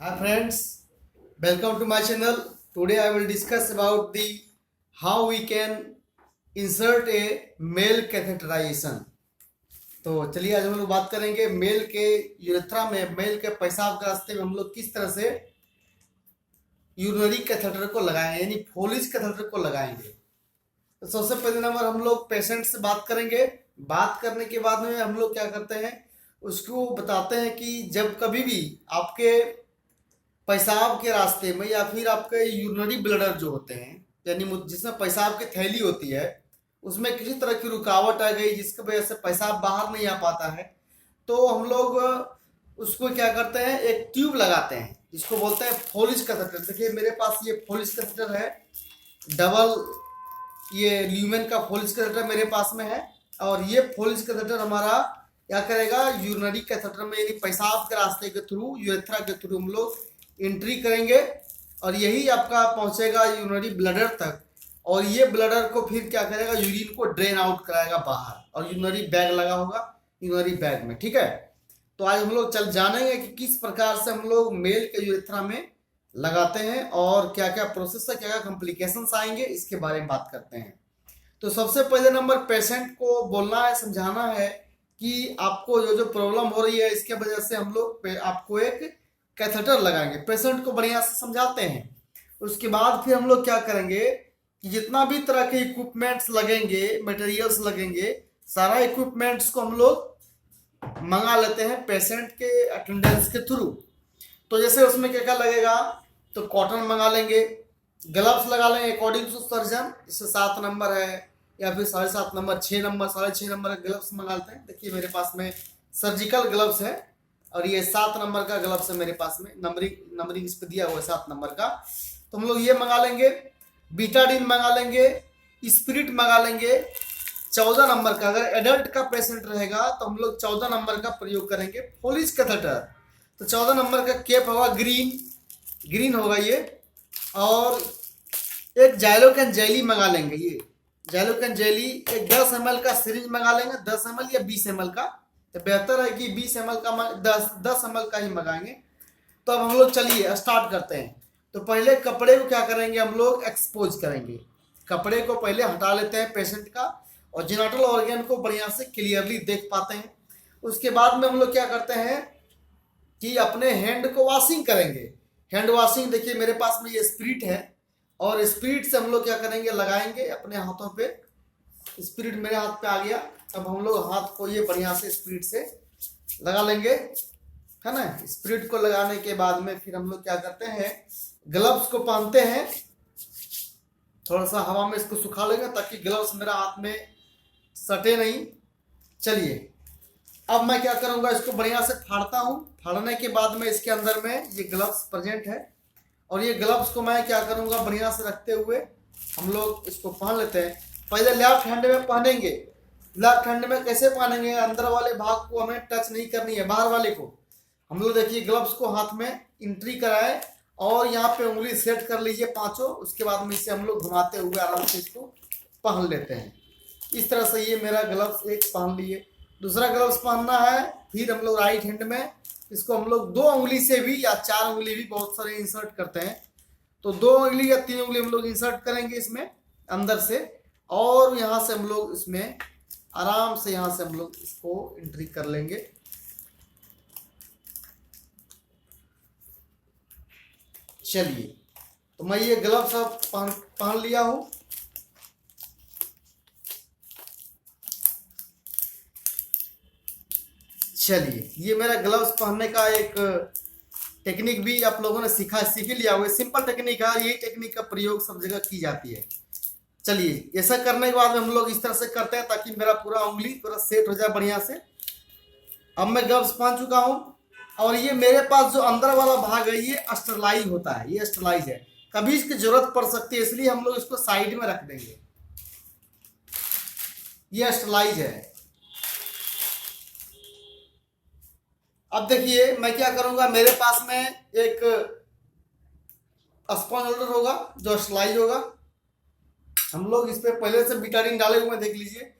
Hi friends, welcome to my channel. Today I will discuss about the how we can insert a male catheterization. तो चलिए आज हम लोग बात करेंगे मेल के यूरेथ्रा में मेल के पेशाब के रास्ते में हम लोग किस तरह से यूरिनरी कैथेटर को लगाएंगे यानी फोलिज कैथेटर को लगाएंगे। तो सबसे पहले नंबर हम लोग पेशेंट से बात करेंगे। बात करने के बाद में हम लोग क्या करते हैं उसको बताते हैं कि जब कभी भी आपके पेशाब के रास्ते में या फिर आपके यूरिनरी ब्लडर जो होते हैं यानी जिसमें पेशाब की थैली होती है उसमें किसी तरह की रुकावट आ गई जिसकी वजह से पेशाब बाहर नहीं आ पाता है तो हम लोग उसको क्या करते हैं एक ट्यूब लगाते हैं जिसको बोलते हैं फोलिज कैथेटर। देखिए मेरे पास ये फोलिज कैथेटर है, डबल ये ल्यूमेन का फोलिज कैथेटर मेरे पास में है। और ये फोलिज कैथेटर हमारा क्या करेगा यूरिनरी कैथेटर में यानी पेशाब के रास्ते के थ्रू यूरेथ्रा के थ्रू हम लोग एंट्री करेंगे और यही आपका पहुंचेगा यूरिनरी ब्लडर तक और ये ब्लडर को फिर क्या करेगा यूरिन को ड्रेन आउट कराएगा बाहर और यूरिनरी बैग लगा होगा यूरिनरी बैग में। ठीक है, तो आज हम लोग चल जानेंगे कि किस प्रकार से हम लोग मेल के यूरेथ्रा में लगाते हैं और क्या क्या प्रोसेस है, क्या क्या कॉम्प्लिकेशंस आएंगे, इसके बारे में बात करते हैं। तो सबसे पहले नंबर पेशेंट को बोलना है, समझाना है कि आपको जो जो प्रॉब्लम हो रही है इसके वजह से हम लोग आपको एक कैथेटर लगाएंगे। पेशेंट को बढ़िया से समझाते हैं। उसके बाद फिर हम लोग क्या करेंगे कि जितना भी तरह के इक्विपमेंट्स लगेंगे, मटेरियल्स लगेंगे, सारा इक्विपमेंट्स को हम लोग मंगा लेते हैं पेशेंट के अटेंडेंस के थ्रू। तो जैसे उसमें क्या क्या लगेगा तो कॉटन मंगा लेंगे, ग्लव्स लगा लेंगे अकॉर्डिंग टू सर्जन, जैसे 7 नंबर है या फिर 7.5 नंबर, 6 नंबर, 6.5 नंबर का ग्लव्स मंगा लेते हैं। देखिए मेरे पास में सर्जिकल ग्लव्स है और ये 7 नंबर का ग्लव्स है मेरे पास में, नंबरिंग इस पे दिया हुआ है 7 नंबर का। तो हम लोग ये मंगा लेंगे, बीटाडीन मंगा लेंगे, स्पिरिट मंगा लेंगे 14 नंबर का। अगर एडल्ट का पेशेंट रहेगा तो हम लोग 14 नंबर का प्रयोग करेंगे फोलिज कैथेटर। तो 14 नंबर का केप होगा ग्रीन होगा ये। और एक जाइलोकैन जेली मंगा लेंगे, ये जाइलोकैन जेली एक 10 ml का सिरिंज मंगा लेंगे, 10 ml या 20 ml का, तो बेहतर है कि 20 ml का 10 ml का ही मंगाएंगे। तो अब हम लोग चलिए स्टार्ट करते हैं। तो पहले कपड़े को क्या करेंगे हम लोग एक्सपोज करेंगे, कपड़े को पहले हटा लेते हैं पेशेंट का और जेनिटल ऑर्गन को बढ़िया से क्लियरली देख पाते हैं। उसके बाद में हम लोग क्या करते हैं कि अपने हैंड को वॉशिंग करेंगे। हैंड वॉशिंग देखिए मेरे पास में ये स्पिरिट है और स्पिरिट से हम लोग क्या करेंगे लगाएंगे अपने हाथों पे। स्पिरिट मेरे हाथ पे आ गया, अब हम लोग हाथ को ये बढ़िया से स्पिरिट से लगा लेंगे, है ना। स्पिरिट को लगाने के बाद में फिर हम लोग क्या करते हैं ग्लव्स को पहनते हैं, थोड़ा सा हवा में इसको सुखा लेंगे ताकि ग्लव्स मेरा हाथ में सटे नहीं। चलिए अब मैं क्या करूंगा इसको बढ़िया से फाड़ता हूँ। फाड़ने के बाद में इसके अंदर में ये ग्लव्स प्रेजेंट है और ये ग्लव्स को मैं क्या करूंगा बढ़िया से रखते हुए हम लोग इसको पहन लेते हैं। पहले लेफ्ट हैंड में पहनेंगे। लेफ्ट हैंड में कैसे पहनेंगे, अंदर वाले भाग को हमें टच नहीं करनी है, बाहर वाले को हम लोग देखिए ग्लव्स को हाथ में एंट्री कराए और यहाँ पे उंगली सेट कर लीजिए पांचों। उसके बाद में इसे हम लोग घुमाते हुए आराम से इसको पहन लेते हैं। इस तरह से ये मेरा ग्लव्स एक पहन लिए। दूसरा ग्लव्स पहनना है, फिर हम लोग राइट हैंड में इसको हम लोग 2 उंगली से भी या 4 उंगली भी बहुत सारे इंसर्ट करते हैं, तो 2 उंगली या 3 उंगली हम लोग इंसर्ट करेंगे इसमें अंदर से और यहाँ से हम लोग इसमें आराम से यहाँ से हम लोग इसको एंट्री कर लेंगे। चलिए तो मैं ये ग्लव्स अब पहन लिया हूँ। चलिए ये मेरा ग्लव्स पहनने का एक टेक्निक भी आप लोगों ने सीख लिया हुआ, सिंपल टेक्निक है, यही टेक्निक का प्रयोग सब जगह की जाती है। चलिए ऐसा करने के बाद में हम लोग इस तरह से करते हैं ताकि मेरा पूरा उंगली पूरा सेट हो जाए बढ़िया से। अब मैं ग्लव्स पहन चुका हूँ और ये मेरे पास जो अंदर वाला भाग है ये स्टरलाइज होता है, ये स्टरलाइज है, कभी इसकी जरूरत पड़ सकती है इसलिए हम लोग इसको साइड में रख देंगे। ये स्टरलाइज है। अब देखिए मैं क्या करूंगा, मेरे पास में एक स्पंज होल्डर होगा जो स्टरलाइज होगा, हम लोग इस पे पहले से बीटाडीन डाले हुए देख लीजिए।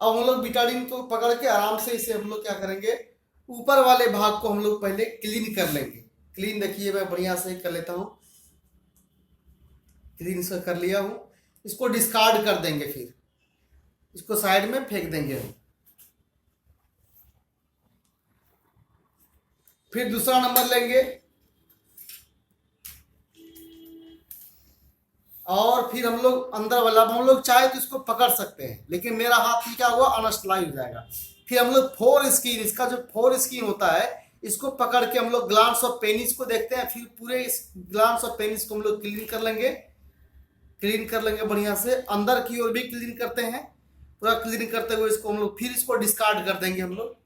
अब हम लोग बीटाडीन को पकड़ के आराम से इसे हम लोग क्या करेंगे ऊपर वाले भाग को हम लोग पहले क्लीन कर लेंगे। क्लीन देखिए मैं बढ़िया से कर लेता हूँ, क्लीन इसका कर लिया हूँ। इसको डिस्कार्ड कर देंगे, फिर इसको साइड में फेंक देंगे। फिर दूसरा नंबर लेंगे और फिर हम लोग अंदर वाला, हम लोग चाहे तो इसको पकड़ सकते हैं, लेकिन मेरा हाथ क्या हुआ, अनस्टलाइज हो जाएगा। फिर हम लोग फोर स्किन, इसका जो फोर स्किन होता है इसको पकड़ के हम लोग ग्लांस ऑफ पेनिस को देखते हैं। फिर पूरे इस ग्लांस ऑफ पेनिस को हम लोग क्लीन कर लेंगे, क्लीन कर लेंगे बढ़िया से। अंदर की ओर भी क्लीन करते हैं, पूरा क्लीन करते हुए इसको हम लोग फिर इसको डिस्कार्ड कर देंगे हम लोग।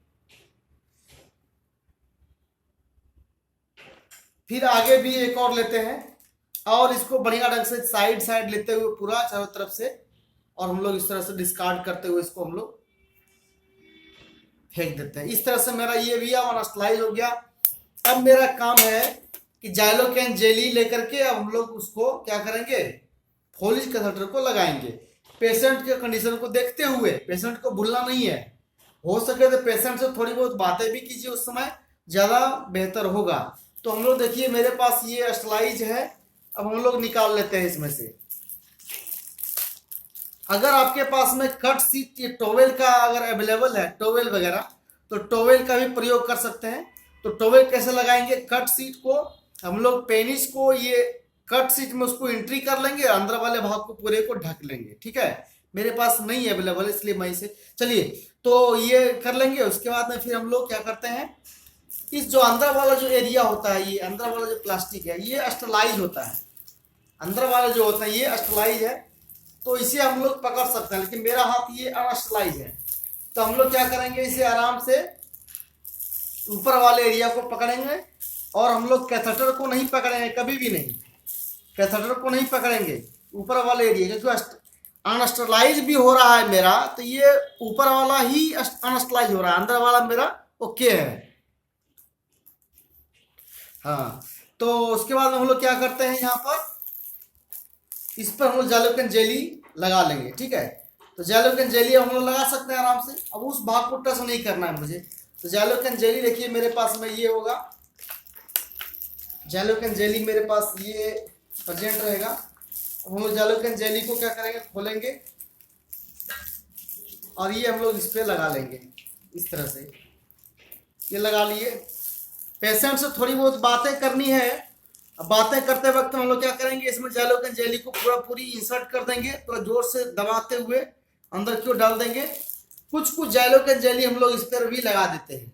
फिर आगे भी एक और लेते हैं और इसको बढ़िया ढंग से साइड साइड लेते हुए पूरा चारों तरफ से, और हम लोग इस तरह से डिस्कार्ड करते हुए इसको हम लोग फेंक देते हैं। इस तरह से मेरा ये भी अनस्टलाइज हो गया। अब मेरा काम है कि जाइलोकेन जेली लेकर के अब हम लोग उसको क्या करेंगे, फोलिज कैथेटर को लगाएंगे। पेशेंट के कंडीशन को देखते हुए, पेशेंट को भूलना नहीं है, हो सके तो पेशेंट से थोड़ी बहुत बातें भी कीजिए, उस समय ज़्यादा बेहतर होगा। तो हम लोग देखिए मेरे पास ये स्टलाइज है, अब हम लोग निकाल लेते हैं इसमें से। अगर आपके पास में कट सीट ये टॉवेल का अगर अवेलेबल है, टॉवेल वगैरह, तो टॉवेल का भी प्रयोग कर सकते हैं। तो टॉवेल कैसे लगाएंगे, कट सीट को हम लोग पेनिस को ये कट सीट में उसको एंट्री कर लेंगे, अंदर वाले भाग को पूरे को ढक लेंगे। ठीक है, मेरे पास नहीं है अवेलेबल इसलिए मैं इसे, चलिए तो ये कर लेंगे। उसके बाद में फिर हम लोग क्या करते हैं, इस जो अंदर वाला जो एरिया होता है, ये अंदर वाला जो प्लास्टिक है ये स्टरलाइज होता है, अंदर वाला जो होता है ये स्टरलाइज है, तो इसे हम लोग पकड़ सकते हैं। लेकिन मेरा हाथ ये अनस्टरलाइज है, तो हम लोग क्या करेंगे, इसे आराम से ऊपर वाले एरिया को पकड़ेंगे और हम लोग कैथेटर को नहीं पकड़ेंगे, कभी भी नहीं, कैथेटर को नहीं पकड़ेंगे, ऊपर वाले एरिया, क्योंकि अनस्टरलाइज भी हो रहा है मेरा, तो ये ऊपर वाला ही अनस्टरलाइज हो रहा है, अंदर वाला मेरा ओके है। हाँ, तो उसके बाद हम लोग क्या करते हैं, यहाँ पर इस पर हम लोग जाइलोकेन जेली लगा लेंगे। ठीक है, तो जाइलोकेन जेली हम लोग लगा सकते हैं आराम से। अब उस भाग को टच नहीं करना है मुझे, तो जाइलोकेन जेली देखिए मेरे पास में ये होगा, जाइलोकेन जेली मेरे पास ये प्रेजेंट रहेगा। अब हम लोग जाइलोकेन जेली को क्या करेंगे, खोलेंगे और ये हम लोग इस पर लगा लेंगे, इस तरह से ये लगा लिए। पेशेंट से थोड़ी बहुत बातें करनी है, अब बातें करते वक्त हम लोग क्या करेंगे, इसमें जाइलोकेन जेली को पूरी इंसर्ट कर देंगे, थोड़ा जोर से दबाते हुए अंदर की ओर डाल देंगे। कुछ कुछ जाइलोकेन जेली हम लोग इस पर भी लगा देते हैं,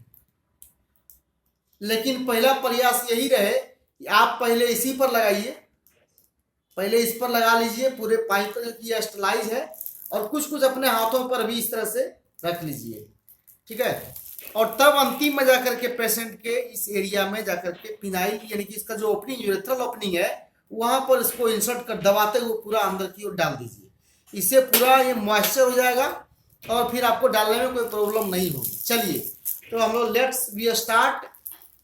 लेकिन पहला प्रयास यही रहे कि आप पहले इसी पर लगाइए, पहले इस पर लगा लीजिए, पूरे पाइप की स्टरलाइज है, और कुछ कुछ अपने हाथों पर भी इस तरह से रख लीजिए। ठीक है, और तब अंतिम में जाकर के पेशेंट के इस एरिया में जाकर के फिनाइल यानी कि इसका जो ओपनिंग, यूरेथ्रल ओपनिंग है, वहां पर इसको इंसर्ट कर दबाते हुए पूरा अंदर की ओर डाल दीजिए। इससे पूरा ये मॉइस्चर हो जाएगा और फिर आपको डालने में कोई प्रॉब्लम नहीं होगी। चलिए, तो हम लोग let's we start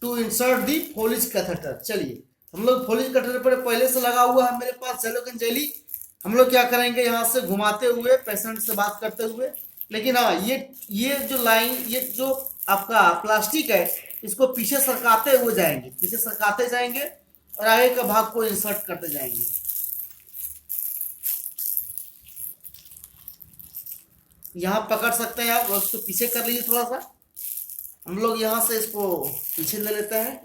to insert the Foley catheter. चलिए, हम लोग फोलिज कैथेटर पर पहले से लगा हुआ है मेरे पास जाइलोकेन जेली। हम लोग क्या करेंगे, यहाँ से घुमाते हुए पेशेंट से बात करते हुए, लेकिन हाँ ये जो लाइन, ये जो आपका प्लास्टिक है, इसको पीछे सरकाते हुए जाएंगे, पीछे सरकाते जाएंगे और आगे का भाग को इंसर्ट करते जाएंगे। यहाँ पकड़ सकते हैं आप, उसको पीछे कर लीजिए थोड़ा सा। हम लोग यहाँ से इसको पीछे ले लेते हैं,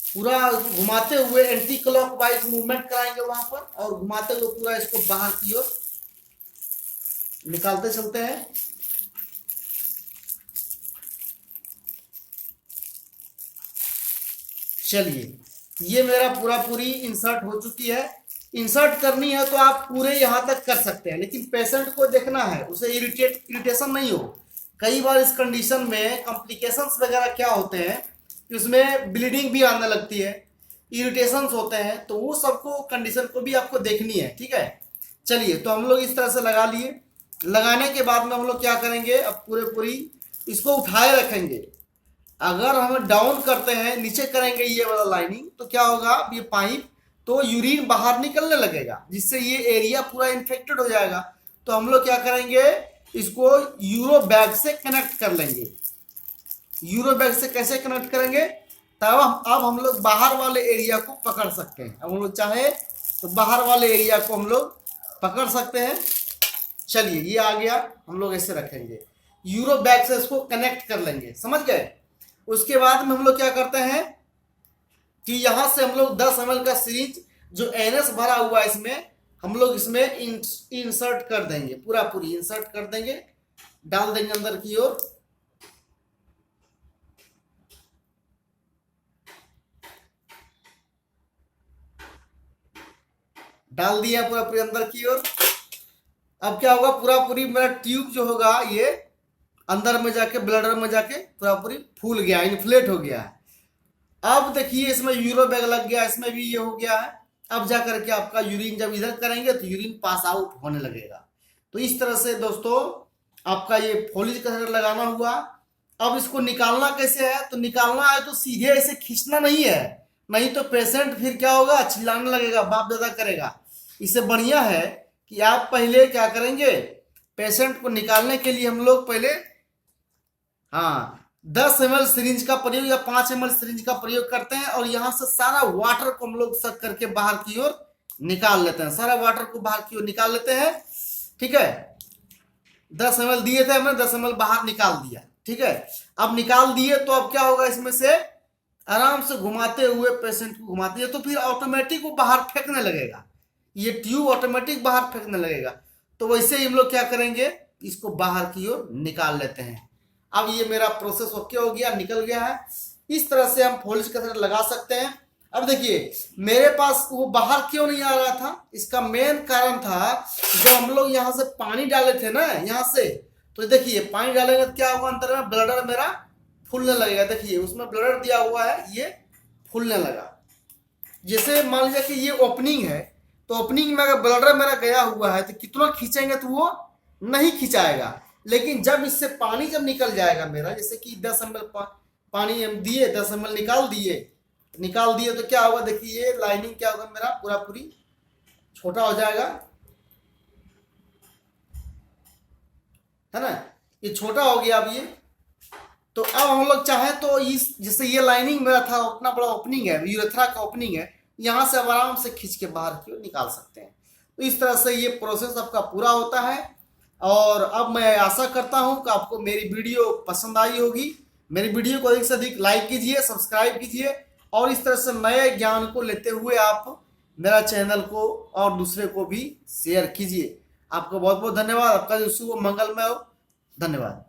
पूरा घुमाते हुए एंटी क्लॉकवाइज मूवमेंट कराएंगे वहां पर, और घुमाते हुए पूरा इसको बाहर की ओर निकालते चलते हैं। चलिए, ये मेरा पूरी इंसर्ट हो चुकी है। इंसर्ट करनी है तो आप पूरे यहाँ तक कर सकते हैं, लेकिन पेशेंट को देखना है, उसे इरिटेशन नहीं हो। कई बार इस कंडीशन में कॉम्प्लिकेशंस वगैरह क्या होते हैं, उसमें ब्लीडिंग भी आने लगती है, इरिटेशंस होते हैं, तो वो सबको कंडीशन को भी आपको देखनी है। ठीक है, चलिए, तो हम लोग इस तरह से लगा लिए। लगाने के बाद में हम लोग क्या करेंगे, अब पूरी इसको उठाए रखेंगे। अगर हम डाउन करते हैं, नीचे करेंगे ये वाला लाइनिंग, तो क्या होगा, ये पाइप तो यूरिन बाहर निकलने लगेगा, जिससे ये एरिया पूरा इन्फेक्टेड हो जाएगा। तो हम लोग क्या करेंगे, इसको यूरो बैग से कनेक्ट कर लेंगे। यूरो बैग से कैसे कनेक्ट करेंगे, तब अब हम लोग बाहर वाले एरिया को पकड़ सकते हैं। अब हम लोग चाहे तो बाहर वाले एरिया को हम लोग पकड़ सकते हैं। चलिए ये आ गया, हम लोग ऐसे रखेंगे, यूरो बैग से इसको कनेक्ट कर लेंगे, समझ गए। उसके बाद में हम लोग क्या करते हैं कि यहां से हम लोग 10 ml का सीरीज जो एनएस भरा हुआ है इसमें हम लोग इसमें इंसर्ट कर देंगे, पूरा पूरी इंसर्ट कर देंगे, डाल देंगे अंदर की ओर। डाल दिया पूरा पूरी अंदर की ओर। अब क्या होगा, पूरा पूरी मेरा ट्यूब जो होगा ये अंदर में जाके ब्लडर में जाके पूरा पूरी फूल गया, इन्फ्लेट हो गया है। अब देखिए इसमें यूरो बैग लग गया, इसमें भी ये हो गया है। अब जा करके आपका यूरिन जब इधर करेंगे तो यूरिन पास आउट होने लगेगा। तो इस तरह से दोस्तों आपका ये फोलिज कैथेटर लगाना हुआ। अब इसको निकालना कैसे है, तो निकालना है तो सीधे ऐसे खींचना नहीं है, नहीं तो पेशेंट फिर क्या होगा, चिल्लाने लगेगा, बाप दादा करेगा। इससे बढ़िया है कि आप पहले क्या करेंगे, पेशेंट को निकालने के लिए हम लोग पहले 10 ml सिरिंज का प्रयोग या 5 ml सिरिंज का प्रयोग करते हैं और यहां से सारा वाटर को हम लोग सक करके बाहर की ओर निकाल लेते हैं, सारा वाटर को बाहर की ओर निकाल लेते हैं। ठीक है, 10 ml दिए थे हमने, 10 ml बाहर निकाल दिया। ठीक है, अब निकाल दिए तो अब क्या होगा, इसमें से आराम से घुमाते हुए पेशेंट को घुमाते हैं तो फिर ऑटोमेटिक वो बाहर फेंकने लगेगा, ये ट्यूब ऑटोमेटिक बाहर फेंकने लगेगा। तो वैसे ही हम लोग क्या करेंगे, इसको बाहर की ओर निकाल लेते हैं। अब ये मेरा प्रोसेस ओके हो गया, निकल गया है। इस तरह से हम फोलिज कैथेटर लगा सकते हैं। अब देखिए मेरे पास वो बाहर क्यों नहीं आ रहा था, इसका मेन कारण था जब हम लोग यहाँ से पानी डाले थे ना, यहाँ से, तो देखिए पानी डालेंगे तो क्या होगा, अंदर में ब्लडर मेरा फूलने लगेगा। देखिए उसमें ब्लडर दिया हुआ है, ये फूलने लगा। जैसे मान लीजिए कि ये ओपनिंग है, तो ओपनिंग में अगर ब्लडर मेरा गया हुआ है तो कितना खींचेंगे तो वो नहीं खिंचाएगा। लेकिन जब इससे पानी जब निकल जाएगा मेरा, जैसे कि 10 ml पानी हम दिए, 10 ml निकाल दिए तो क्या होगा, देखिए ये लाइनिंग क्या होगा, मेरा पूरा पूरी छोटा हो जाएगा, है ना, ये छोटा हो गया। अब ये तो अब हम लोग चाहे तो इस जैसे ये लाइनिंग मेरा था, उतना बड़ा ओपनिंग है, यूरेथ्रा का ओपनिंग है, यहां से अब आराम से खींच के बाहर की ओर निकाल सकते हैं। तो इस तरह से ये प्रोसेस आपका पूरा होता है। और अब मैं आशा करता हूं कि आपको मेरी वीडियो पसंद आई होगी। मेरी वीडियो को अधिक से अधिक लाइक कीजिए, सब्सक्राइब कीजिए और इस तरह से नए ज्ञान को लेते हुए आप मेरा चैनल को और दूसरे को भी शेयर कीजिए। आपको बहुत बहुत धन्यवाद, आपका दिन शुभ मंगलमय हो। धन्यवाद।